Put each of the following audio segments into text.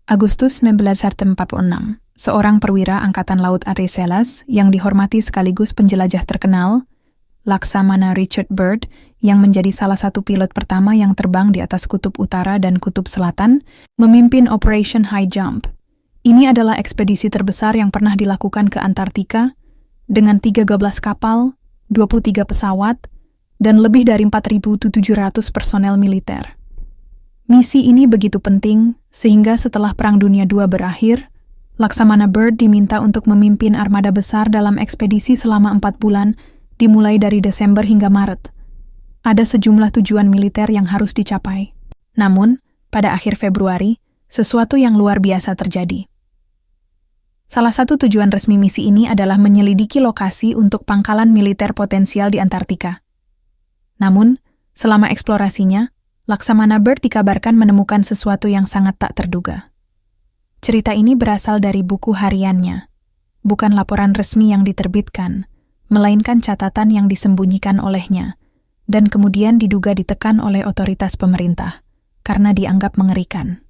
Agustus 1946, seorang perwira Angkatan Laut Ariselas yang dihormati sekaligus penjelajah terkenal, Laksamana Richard Byrd, yang menjadi salah satu pilot pertama yang terbang di atas Kutub Utara dan Kutub Selatan, memimpin Operation High Jump. Ini adalah ekspedisi terbesar yang pernah dilakukan ke Antartika, dengan 13 kapal, 23 pesawat, dan lebih dari 4.700 personel militer. Misi ini begitu penting, sehingga setelah Perang Dunia II berakhir, Laksamana Byrd diminta untuk memimpin armada besar dalam ekspedisi selama 4 bulan, dimulai dari Desember hingga Maret. Ada sejumlah tujuan militer yang harus dicapai. Namun, pada akhir Februari, sesuatu yang luar biasa terjadi. Salah satu tujuan resmi misi ini adalah menyelidiki lokasi untuk pangkalan militer potensial di Antartika. Namun, selama eksplorasinya, Laksamana Byrd dikabarkan menemukan sesuatu yang sangat tak terduga. Cerita ini berasal dari buku hariannya, bukan laporan resmi yang diterbitkan, melainkan catatan yang disembunyikan olehnya, dan kemudian diduga ditekan oleh otoritas pemerintah, karena dianggap mengerikan.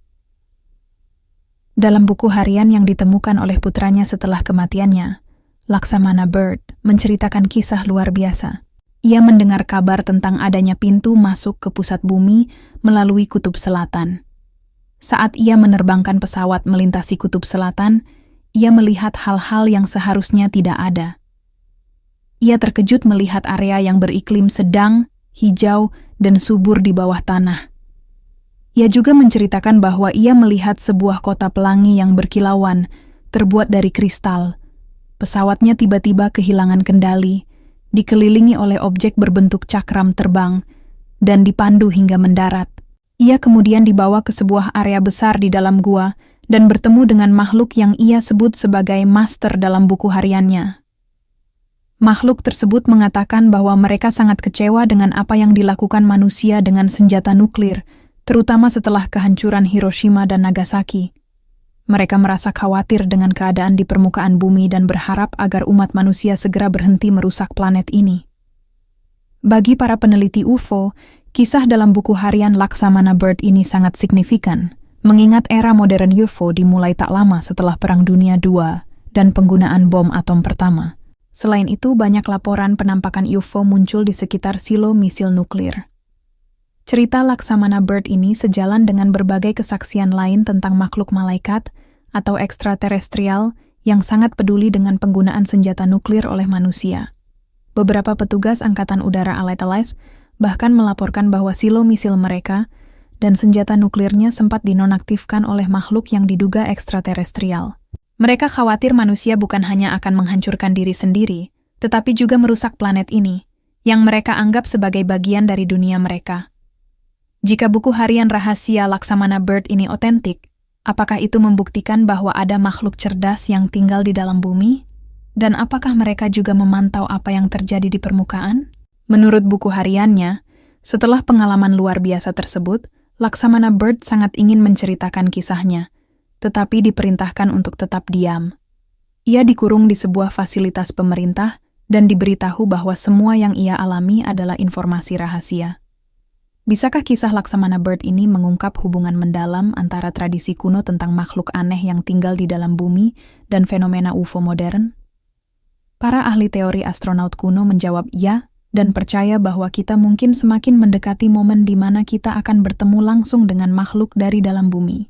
Dalam buku harian yang ditemukan oleh putranya setelah kematiannya, Laksamana Byrd menceritakan kisah luar biasa. Ia mendengar kabar tentang adanya pintu masuk ke pusat bumi melalui Kutub Selatan. Saat ia menerbangkan pesawat melintasi Kutub Selatan, ia melihat hal-hal yang seharusnya tidak ada. Ia terkejut melihat area yang beriklim sedang, hijau, dan subur di bawah tanah. Ia juga menceritakan bahwa ia melihat sebuah kota pelangi yang berkilauan, terbuat dari kristal. Pesawatnya tiba-tiba kehilangan kendali, dikelilingi oleh objek berbentuk cakram terbang, dan dipandu hingga mendarat. Ia kemudian dibawa ke sebuah area besar di dalam gua dan bertemu dengan makhluk yang ia sebut sebagai master dalam buku hariannya. Makhluk tersebut mengatakan bahwa mereka sangat kecewa dengan apa yang dilakukan manusia dengan senjata nuklir, terutama setelah kehancuran Hiroshima dan Nagasaki. Mereka merasa khawatir dengan keadaan di permukaan bumi dan berharap agar umat manusia segera berhenti merusak planet ini. Bagi para peneliti UFO, kisah dalam buku harian Laksamana Byrd ini sangat signifikan, mengingat era modern UFO dimulai tak lama setelah Perang Dunia II dan penggunaan bom atom pertama. Selain itu, banyak laporan penampakan UFO muncul di sekitar silo misil nuklir. Cerita Laksamana Byrd ini sejalan dengan berbagai kesaksian lain tentang makhluk malaikat atau ekstraterestrial yang sangat peduli dengan penggunaan senjata nuklir oleh manusia. Beberapa petugas Angkatan Udara Allied bahkan melaporkan bahwa silo misil mereka dan senjata nuklirnya sempat dinonaktifkan oleh makhluk yang diduga ekstraterestrial. Mereka khawatir manusia bukan hanya akan menghancurkan diri sendiri, tetapi juga merusak planet ini, yang mereka anggap sebagai bagian dari dunia mereka. Jika buku harian rahasia Laksamana Byrd ini otentik, apakah itu membuktikan bahwa ada makhluk cerdas yang tinggal di dalam bumi? Dan apakah mereka juga memantau apa yang terjadi di permukaan? Menurut buku hariannya, setelah pengalaman luar biasa tersebut, Laksamana Byrd sangat ingin menceritakan kisahnya, tetapi diperintahkan untuk tetap diam. Ia dikurung di sebuah fasilitas pemerintah dan diberitahu bahwa semua yang ia alami adalah informasi rahasia. Bisakah kisah Laksamana Byrd ini mengungkap hubungan mendalam antara tradisi kuno tentang makhluk aneh yang tinggal di dalam bumi dan fenomena UFO modern? Para ahli teori astronaut kuno menjawab ya dan percaya bahwa kita mungkin semakin mendekati momen di mana kita akan bertemu langsung dengan makhluk dari dalam bumi.